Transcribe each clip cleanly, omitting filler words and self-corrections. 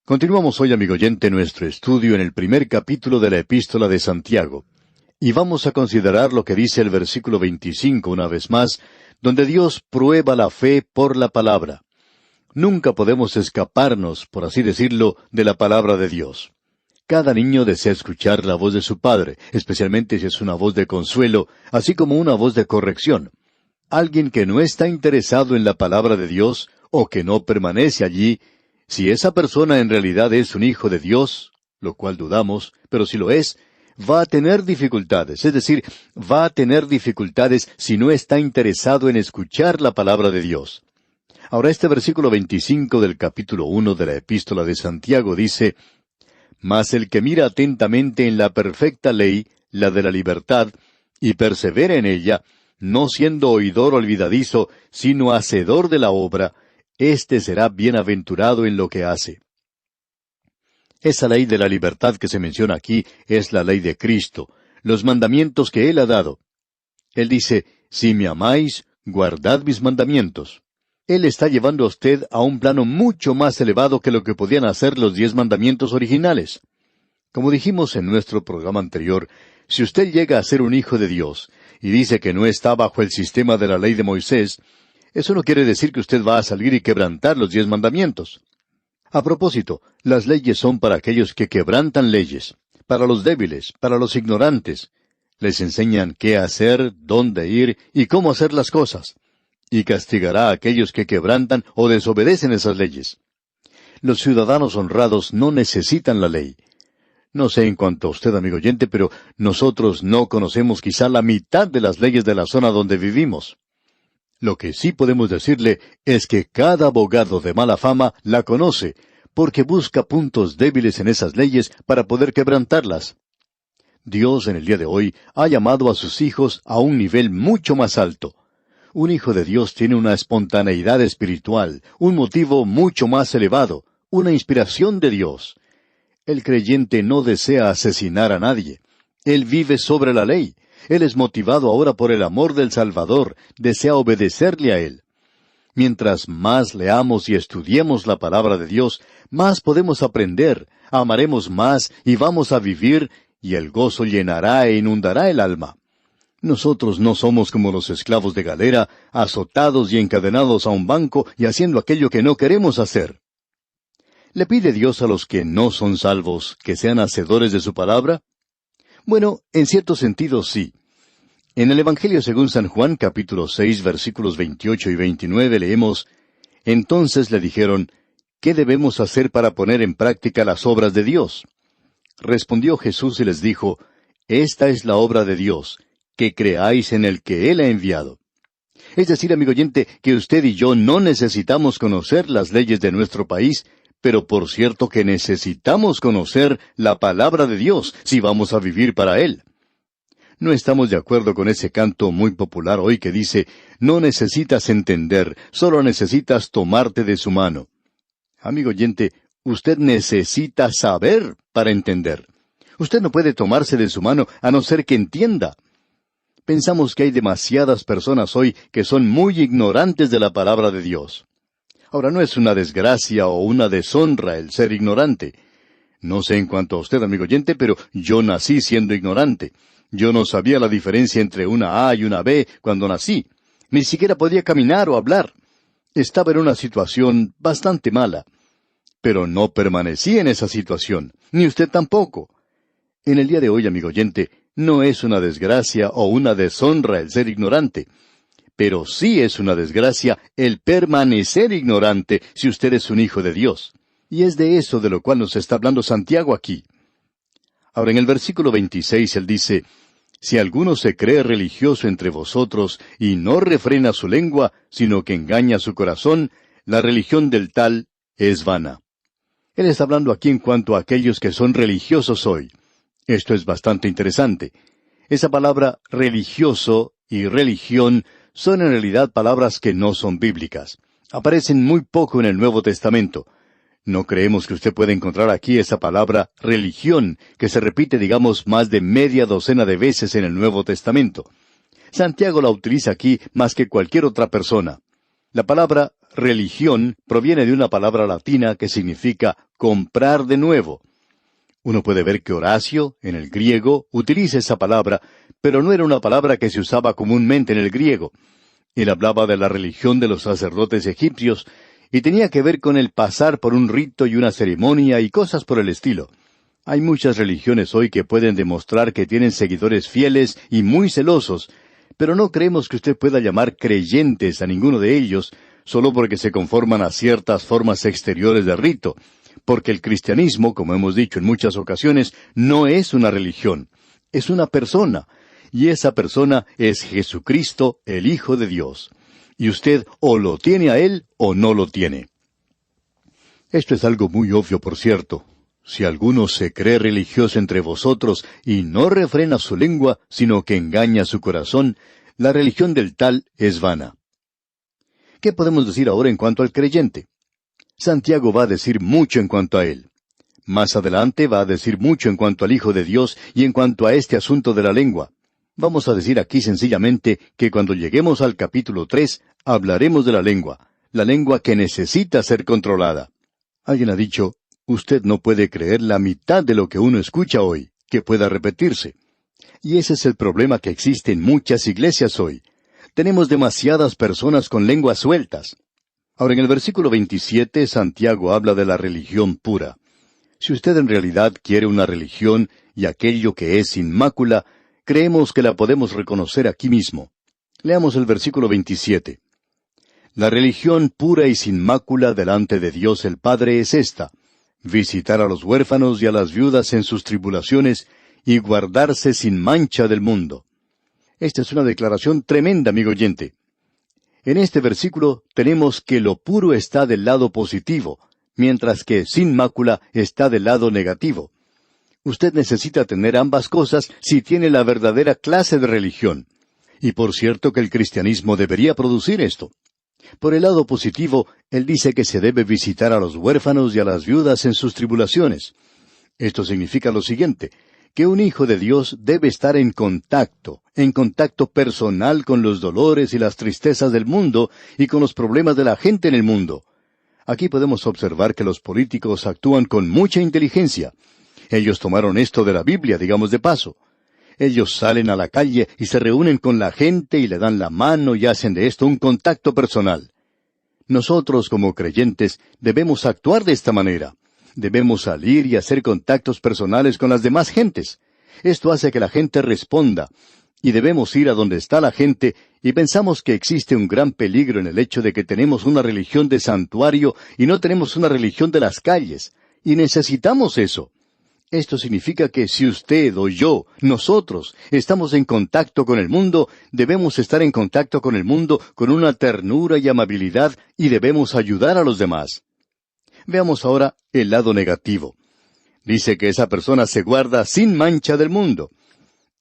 Continuamos hoy, amigo oyente, nuestro estudio en el primer capítulo de la Epístola de Santiago. Y vamos a considerar lo que dice el versículo 25 una vez más, donde Dios prueba la fe por la palabra. Nunca podemos escaparnos, por así decirlo, de la palabra de Dios. Cada niño desea escuchar la voz de su padre, especialmente si es una voz de consuelo, así como una voz de corrección. Alguien que no está interesado en la palabra de Dios, o que no permanece allí, si esa persona en realidad es un hijo de Dios, lo cual dudamos, pero si lo es, va a tener dificultades, es decir, va a tener dificultades si no está interesado en escuchar la palabra de Dios. Ahora este versículo 25 del capítulo 1 de la Epístola de Santiago dice: «Mas el que mira atentamente en la perfecta ley, la de la libertad, y persevera en ella, no siendo oidor olvidadizo, sino hacedor de la obra, éste será bienaventurado en lo que hace». Esa ley de la libertad que se menciona aquí es la ley de Cristo, los mandamientos que Él ha dado. Él dice: «Si me amáis, guardad mis mandamientos». Él está llevando a usted a un plano mucho más elevado que lo que podían hacer los 10 mandamientos originales. Como dijimos en nuestro programa anterior, si usted llega a ser un hijo de Dios y dice que no está bajo el sistema de la ley de Moisés, eso no quiere decir que usted va a salir y quebrantar los 10 mandamientos. A propósito, las leyes son para aquellos que quebrantan leyes, para los débiles, para los ignorantes. Les enseñan qué hacer, dónde ir y cómo hacer las cosas. Y castigará a aquellos que quebrantan o desobedecen esas leyes. Los ciudadanos honrados no necesitan la ley. No sé en cuanto a usted, amigo oyente, pero nosotros no conocemos quizá la mitad de las leyes de la zona donde vivimos. Lo que sí podemos decirle es que cada abogado de mala fama la conoce, porque busca puntos débiles en esas leyes para poder quebrantarlas. Dios en el día de hoy ha llamado a sus hijos a un nivel mucho más alto. Un hijo de Dios tiene una espontaneidad espiritual, un motivo mucho más elevado, una inspiración de Dios. El creyente no desea asesinar a nadie. Él vive sobre la ley. Él es motivado ahora por el amor del Salvador, desea obedecerle a Él. Mientras más leamos y estudiemos la palabra de Dios, más podemos aprender, amaremos más y vamos a vivir, y el gozo llenará e inundará el alma. Nosotros no somos como los esclavos de galera, azotados y encadenados a un banco y haciendo aquello que no queremos hacer. ¿Le pide Dios a los que no son salvos que sean hacedores de su palabra? Bueno, en cierto sentido sí. En el Evangelio según San Juan, capítulo 6, versículos 28 y 29, leemos: «Entonces le dijeron: ¿Qué debemos hacer para poner en práctica las obras de Dios?» Respondió Jesús y les dijo: «Esta es la obra de Dios, que creáis en el que Él ha enviado». Es decir, amigo oyente, que usted y yo no necesitamos conocer las leyes de nuestro país, pero por cierto que necesitamos conocer la palabra de Dios si vamos a vivir para Él. No estamos de acuerdo con ese canto muy popular hoy que dice: «No necesitas entender, solo necesitas tomarte de su mano». Amigo oyente, usted necesita saber para entender. Usted no puede tomarse de su mano a no ser que entienda. Pensamos que hay demasiadas personas hoy que son muy ignorantes de la palabra de Dios. Ahora, no es una desgracia o una deshonra el ser ignorante. No sé en cuanto a usted, amigo oyente, pero yo nací siendo ignorante. Yo no sabía la diferencia entre una A y una B cuando nací. Ni siquiera podía caminar o hablar. Estaba en una situación bastante mala. Pero no permanecí en esa situación, ni usted tampoco. En el día de hoy, amigo oyente, no es una desgracia o una deshonra el ser ignorante. Pero sí es una desgracia el permanecer ignorante si usted es un hijo de Dios. Y es de eso de lo cual nos está hablando Santiago aquí. Ahora, en el versículo 26 él dice: «Si alguno se cree religioso entre vosotros y no refrena su lengua, sino que engaña su corazón, la religión del tal es vana». Él está hablando aquí en cuanto a aquellos que son religiosos hoy. Esto es bastante interesante. Esa palabra religioso y religión son en realidad palabras que no son bíblicas. Aparecen muy poco en el Nuevo Testamento. No creemos que usted pueda encontrar aquí esa palabra religión, que se repite, digamos, más de media docena de veces en el Nuevo Testamento. Santiago la utiliza aquí más que cualquier otra persona. La palabra religión proviene de una palabra latina que significa comprar de nuevo. Uno puede ver que Horacio, en el griego, utiliza esa palabra, pero no era una palabra que se usaba comúnmente en el griego. Él hablaba de la religión de los sacerdotes egipcios, y tenía que ver con el pasar por un rito y una ceremonia y cosas por el estilo. Hay muchas religiones hoy que pueden demostrar que tienen seguidores fieles y muy celosos, pero no creemos que usted pueda llamar creyentes a ninguno de ellos, solo porque se conforman a ciertas formas exteriores de rito, porque el cristianismo, como hemos dicho en muchas ocasiones, no es una religión, es una persona, y esa persona es Jesucristo, el Hijo de Dios. Y usted o lo tiene a Él o no lo tiene. Esto es algo muy obvio, por cierto. Si alguno se cree religioso entre vosotros y no refrena su lengua, sino que engaña su corazón, la religión del tal es vana. ¿Qué podemos decir ahora en cuanto al creyente? Santiago va a decir mucho en cuanto a él. Más adelante va a decir mucho en cuanto al Hijo de Dios y en cuanto a este asunto de la lengua. Vamos a decir aquí sencillamente que cuando lleguemos al capítulo 3, hablaremos de la lengua que necesita ser controlada. Alguien ha dicho, usted no puede creer la mitad de lo que uno escucha hoy, que pueda repetirse. Y ese es el problema que existe en muchas iglesias hoy. Tenemos demasiadas personas con lenguas sueltas. Ahora, en el versículo 27, Santiago habla de la religión pura. Si usted en realidad quiere una religión y aquello que es sin mácula, creemos que la podemos reconocer aquí mismo. Leamos el versículo 27. La religión pura y sin mácula delante de Dios el Padre es esta: visitar a los huérfanos y a las viudas en sus tribulaciones y guardarse sin mancha del mundo. Esta es una declaración tremenda, amigo oyente. En este versículo tenemos que lo puro está del lado positivo, mientras que sin mácula está del lado negativo. Usted necesita tener ambas cosas si tiene la verdadera clase de religión. Y por cierto que el cristianismo debería producir esto. Por el lado positivo, él dice que se debe visitar a los huérfanos y a las viudas en sus tribulaciones. Esto significa lo siguiente, que un hijo de Dios debe estar en contacto personal con los dolores y las tristezas del mundo y con los problemas de la gente en el mundo. Aquí podemos observar que los políticos actúan con mucha inteligencia. Ellos tomaron esto de la Biblia, digamos de paso. Ellos salen a la calle y se reúnen con la gente y le dan la mano y hacen de esto un contacto personal. Nosotros, como creyentes, debemos actuar de esta manera. Debemos salir y hacer contactos personales con las demás gentes. Esto hace que la gente responda. Y debemos ir a donde está la gente, y pensamos que existe un gran peligro en el hecho de que tenemos una religión de santuario y no tenemos una religión de las calles. Y necesitamos eso. Esto significa que si usted o yo, nosotros, estamos en contacto con el mundo, debemos estar en contacto con el mundo con una ternura y amabilidad y debemos ayudar a los demás. Veamos ahora el lado negativo. Dice que esa persona se guarda sin mancha del mundo.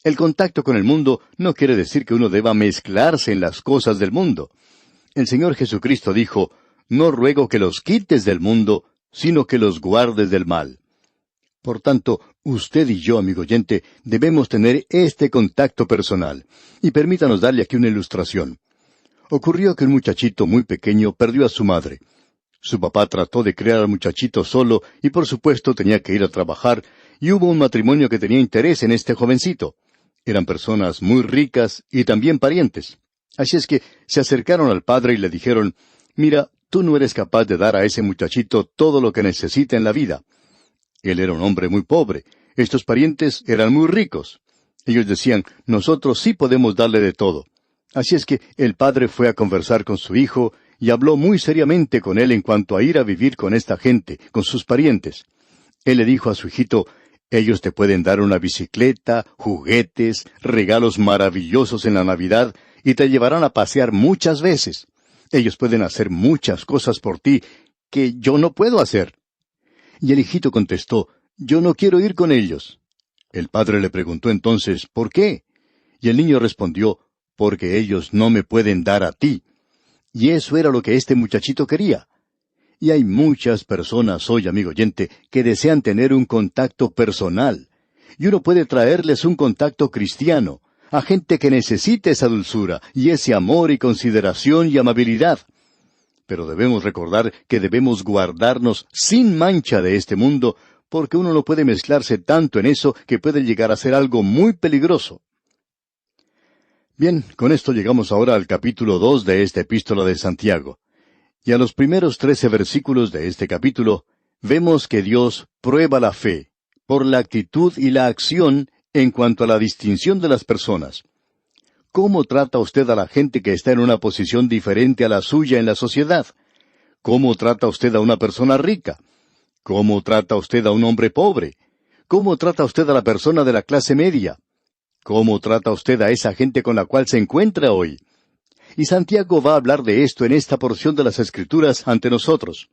El contacto con el mundo no quiere decir que uno deba mezclarse en las cosas del mundo. El Señor Jesucristo dijo, no ruego que los quites del mundo, sino que los guardes del mal. Por tanto, usted y yo, amigo oyente, debemos tener este contacto personal. Y permítanos darle aquí una ilustración. Ocurrió que un muchachito muy pequeño perdió a su madre. Su papá trató de criar al muchachito solo y por supuesto tenía que ir a trabajar, y hubo un matrimonio que tenía interés en este jovencito. Eran personas muy ricas y también parientes. Así es que se acercaron al padre y le dijeron, mira, tú no eres capaz de dar a ese muchachito todo lo que necesita en la vida. Él era un hombre muy pobre. Estos parientes eran muy ricos. Ellos decían, nosotros sí podemos darle de todo. Así es que el padre fue a conversar con su hijo y habló muy seriamente con él en cuanto a ir a vivir con esta gente, con sus parientes. Él le dijo a su hijito, ellos te pueden dar una bicicleta, juguetes, regalos maravillosos en la Navidad y te llevarán a pasear muchas veces. Ellos pueden hacer muchas cosas por ti que yo no puedo hacer. Y el hijito contestó, yo no quiero ir con ellos. El padre le preguntó entonces, ¿por qué? Y el niño respondió, porque ellos no me pueden dar a ti. Y eso era lo que este muchachito quería. Y hay muchas personas hoy, amigo oyente, que desean tener un contacto personal. Y uno puede traerles un contacto cristiano, a gente que necesite esa dulzura, y ese amor y consideración y amabilidad. Pero debemos recordar que debemos guardarnos sin mancha de este mundo, porque uno no puede mezclarse tanto en eso que puede llegar a ser algo muy peligroso. Bien, con esto llegamos ahora al capítulo 2 de esta epístola de Santiago. Y a los primeros 13 versículos de este capítulo, vemos que Dios prueba la fe, por la actitud y la acción en cuanto a la distinción de las personas. ¿Cómo trata usted a la gente que está en una posición diferente a la suya en la sociedad? ¿Cómo trata usted a una persona rica? ¿Cómo trata usted a un hombre pobre? ¿Cómo trata usted a la persona de la clase media? ¿Cómo trata usted a esa gente con la cual se encuentra hoy? Y Santiago va a hablar de esto en esta porción de las Escrituras ante nosotros.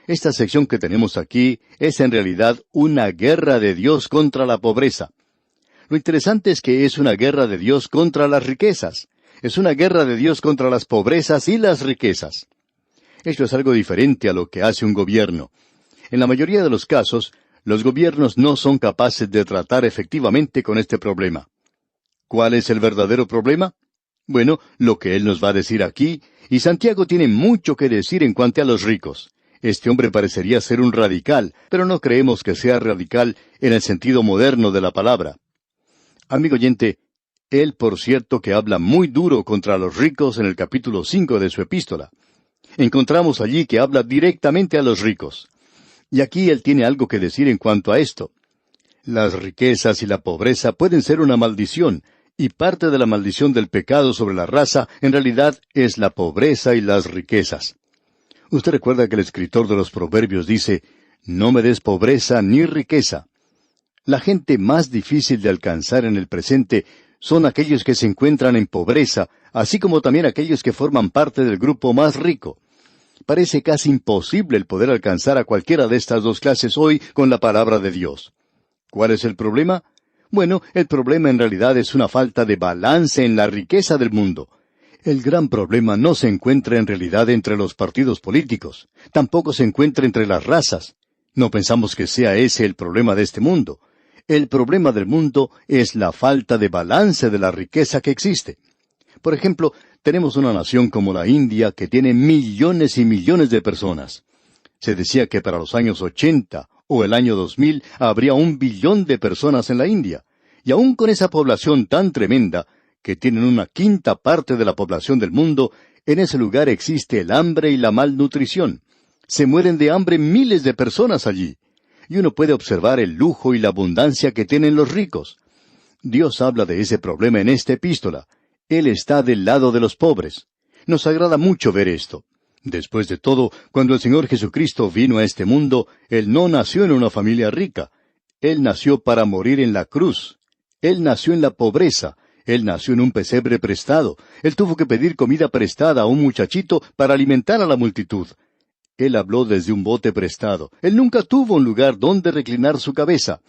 Esta sección que tenemos aquí es en realidad una guerra de Dios contra la pobreza. Lo interesante es que es una guerra de Dios contra las riquezas. Es una guerra de Dios contra las pobrezas y las riquezas. Esto es algo diferente a lo que hace un gobierno. En la mayoría de los casos, los gobiernos no son capaces de tratar efectivamente con este problema. ¿Cuál es el verdadero problema? Bueno, lo que él nos va a decir aquí, y Santiago tiene mucho que decir en cuanto a los ricos. Este hombre parecería ser un radical, pero no creemos que sea radical en el sentido moderno de la palabra. Amigo oyente, él por cierto que habla muy duro contra los ricos en el capítulo 5 de su epístola. Encontramos allí que habla directamente a los ricos. Y aquí él tiene algo que decir en cuanto a esto. Las riquezas y la pobreza pueden ser una maldición, y parte de la maldición del pecado sobre la raza en realidad es la pobreza y las riquezas. Usted recuerda que el escritor de los Proverbios dice, «No me des pobreza ni riqueza». La gente más difícil de alcanzar en el presente son aquellos que se encuentran en pobreza, así como también aquellos que forman parte del grupo más rico. Parece casi imposible el poder alcanzar a cualquiera de estas dos clases hoy con la palabra de Dios. ¿Cuál es el problema? Bueno, el problema en realidad es una falta de balance en la riqueza del mundo. El gran problema no se encuentra en realidad entre los partidos políticos, tampoco se encuentra entre las razas. No pensamos que sea ese el problema de este mundo. El problema del mundo es la falta de balance de la riqueza que existe. Por ejemplo, tenemos una nación como la India que tiene millones y millones de personas. Se decía que para los años 80 o el año 2000 habría 1 billón de personas en la India. Y aún con esa población tan tremenda, que tienen una quinta parte de la población del mundo, en ese lugar existe el hambre y la malnutrición. Se mueren de hambre miles de personas allí. Y uno puede observar el lujo y la abundancia que tienen los ricos. Dios habla de ese problema en esta epístola. Él está del lado de los pobres. Nos agrada mucho ver esto. Después de todo, cuando el Señor Jesucristo vino a este mundo, Él no nació en una familia rica. Él nació para morir en la cruz. Él nació en la pobreza. Él nació en un pesebre prestado. Él tuvo que pedir comida prestada a un muchachito para alimentar a la multitud. Él habló desde un bote prestado. Él nunca tuvo un lugar donde reclinar su cabeza.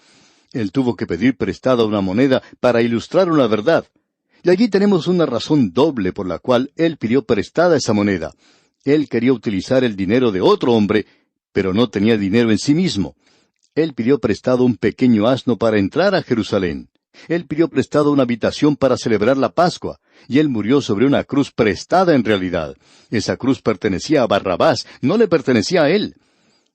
Él tuvo que pedir prestada una moneda para ilustrar una verdad. Y allí tenemos una razón doble por la cual él pidió prestada esa moneda. Él quería utilizar el dinero de otro hombre, pero no tenía dinero en sí mismo. Él pidió prestado un pequeño asno para entrar a Jerusalén. Él pidió prestado una habitación para celebrar la Pascua, y él murió sobre una cruz prestada en realidad. Esa cruz pertenecía a Barrabás, no le pertenecía a él.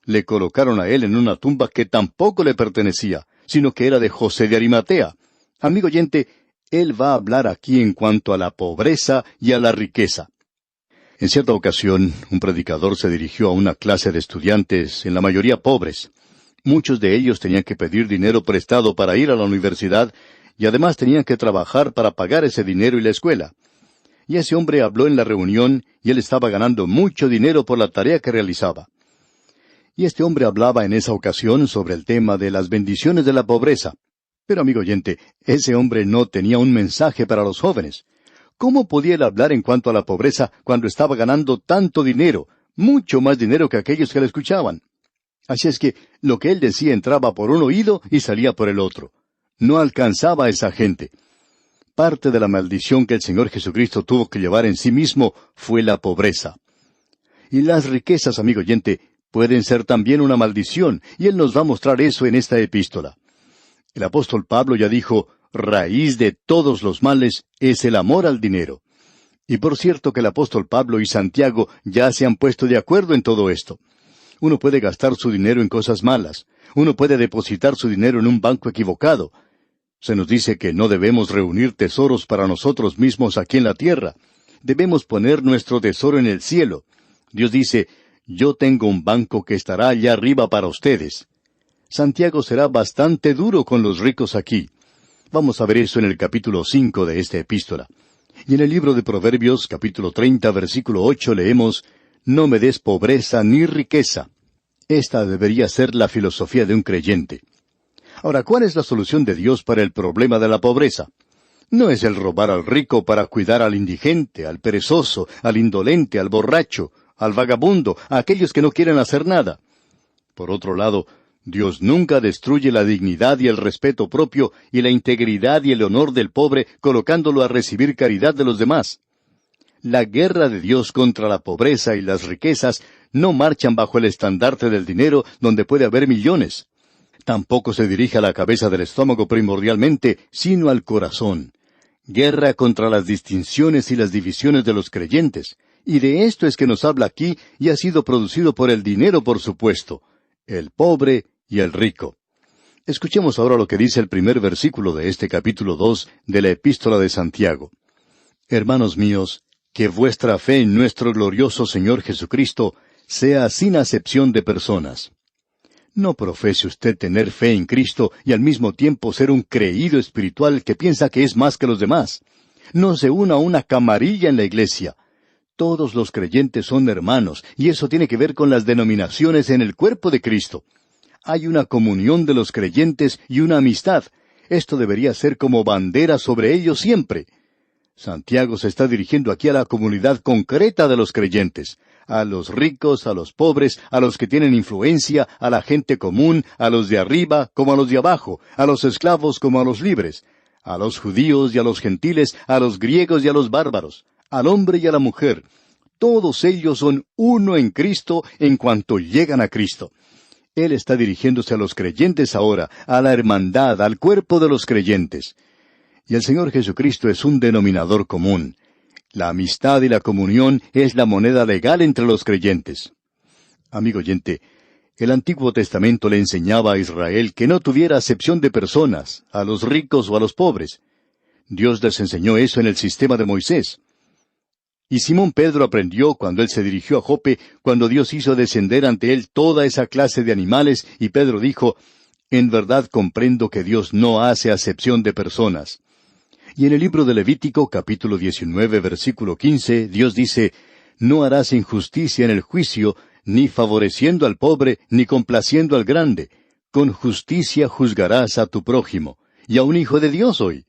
Le colocaron a él en una tumba que tampoco le pertenecía, sino que era de José de Arimatea. Amigo oyente, él va a hablar aquí en cuanto a la pobreza y a la riqueza. En cierta ocasión, un predicador se dirigió a una clase de estudiantes, en la mayoría pobres. Muchos de ellos tenían que pedir dinero prestado para ir a la universidad, y además tenían que trabajar para pagar ese dinero y la escuela. Y ese hombre habló en la reunión, y él estaba ganando mucho dinero por la tarea que realizaba. Y este hombre hablaba en esa ocasión sobre el tema de las bendiciones de la pobreza. Pero, amigo oyente, ese hombre no tenía un mensaje para los jóvenes. ¿Cómo podía él hablar en cuanto a la pobreza cuando estaba ganando tanto dinero, mucho más dinero que aquellos que le escuchaban? Así es que lo que él decía entraba por un oído y salía por el otro. No alcanzaba a esa gente. Parte de la maldición que el Señor Jesucristo tuvo que llevar en sí mismo fue la pobreza. Y las riquezas, amigo oyente, pueden ser también una maldición, y Él nos va a mostrar eso en esta epístola. El apóstol Pablo ya dijo, raíz de todos los males es el amor al dinero. Y por cierto que el apóstol Pablo y Santiago ya se han puesto de acuerdo en todo esto. Uno puede gastar su dinero en cosas malas. Uno puede depositar su dinero en un banco equivocado. Se nos dice que no debemos reunir tesoros para nosotros mismos aquí en la tierra. Debemos poner nuestro tesoro en el cielo. Dios dice, yo tengo un banco que estará allá arriba para ustedes. Santiago será bastante duro con los ricos aquí. Vamos a ver eso en el capítulo 5 de esta epístola. Y en el libro de Proverbios, capítulo 30, versículo 8, leemos, no me des pobreza ni riqueza. Esta debería ser la filosofía de un creyente. Ahora, ¿cuál es la solución de Dios para el problema de la pobreza? No es el robar al rico para cuidar al indigente, al perezoso, al indolente, al borracho, al vagabundo, a aquellos que no quieren hacer nada. Por otro lado, Dios nunca destruye la dignidad y el respeto propio y la integridad y el honor del pobre colocándolo a recibir caridad de los demás. La guerra de Dios contra la pobreza y las riquezas no marchan bajo el estandarte del dinero donde puede haber millones. Tampoco se dirige a la cabeza del estómago primordialmente, sino al corazón. Guerra contra las distinciones y las divisiones de los creyentes. Y de esto es que nos habla aquí y ha sido producido por el dinero, por supuesto. El pobre y el rico. Escuchemos ahora lo que dice el primer versículo de este capítulo 2 de la Epístola de Santiago. Hermanos míos, que vuestra fe en nuestro glorioso Señor Jesucristo sea sin acepción de personas. No profese usted tener fe en Cristo y al mismo tiempo ser un creído espiritual que piensa que es más que los demás. No se una a una camarilla en la iglesia. Todos los creyentes son hermanos, y eso tiene que ver con las denominaciones en el cuerpo de Cristo. Hay una comunión de los creyentes y una amistad. Esto debería ser como bandera sobre ellos siempre. Santiago se está dirigiendo aquí a la comunidad concreta de los creyentes, a los ricos, a los pobres, a los que tienen influencia, a la gente común, a los de arriba como a los de abajo, a los esclavos como a los libres, a los judíos y a los gentiles, a los griegos y a los bárbaros, al hombre y a la mujer. Todos ellos son uno en Cristo en cuanto llegan a Cristo. Él está dirigiéndose a los creyentes ahora, a la hermandad, al cuerpo de los creyentes. Y el Señor Jesucristo es un denominador común. La amistad y la comunión es la moneda legal entre los creyentes. Amigo oyente, el Antiguo Testamento le enseñaba a Israel que no tuviera acepción de personas, a los ricos o a los pobres. Dios les enseñó eso en el sistema de Moisés. Y Simón Pedro aprendió cuando él se dirigió a Jope, cuando Dios hizo descender ante él toda esa clase de animales, y Pedro dijo, en verdad comprendo que Dios no hace acepción de personas. Y en el libro de Levítico, capítulo 19, versículo 15, Dios dice, no harás injusticia en el juicio, ni favoreciendo al pobre, ni complaciendo al grande. Con justicia juzgarás a tu prójimo. Y a un hijo de Dios soy.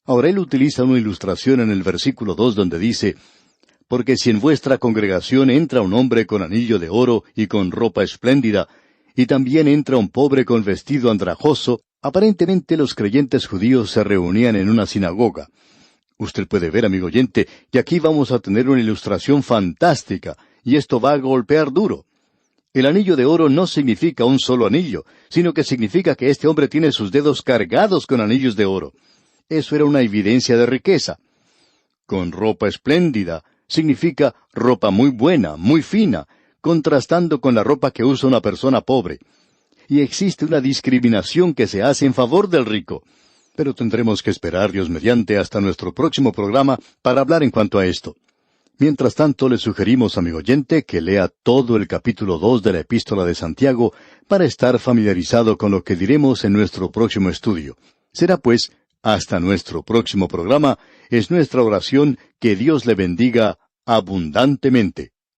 Ahora él utiliza una ilustración en el versículo 2 donde dice, porque si en vuestra congregación entra un hombre con anillo de oro y con ropa espléndida, y también entra un pobre con vestido andrajoso, aparentemente los creyentes judíos se reunían en una sinagoga. Usted puede ver, amigo oyente, que aquí vamos a tener una ilustración fantástica, y esto va a golpear duro. El anillo de oro no significa un solo anillo, sino que significa que este hombre tiene sus dedos cargados con anillos de oro. Eso era una evidencia de riqueza. Con ropa espléndida significa ropa muy buena, muy fina, contrastando con la ropa que usa una persona pobre. Y existe una discriminación que se hace en favor del rico. Pero tendremos que esperar, Dios mediante, hasta nuestro próximo programa para hablar en cuanto a esto. Mientras tanto, le sugerimos, amigo oyente, que lea todo el capítulo 2 de la Epístola de Santiago para estar familiarizado con lo que diremos en nuestro próximo estudio. Será pues, hasta nuestro próximo programa, es nuestra oración que Dios le bendiga abundantemente.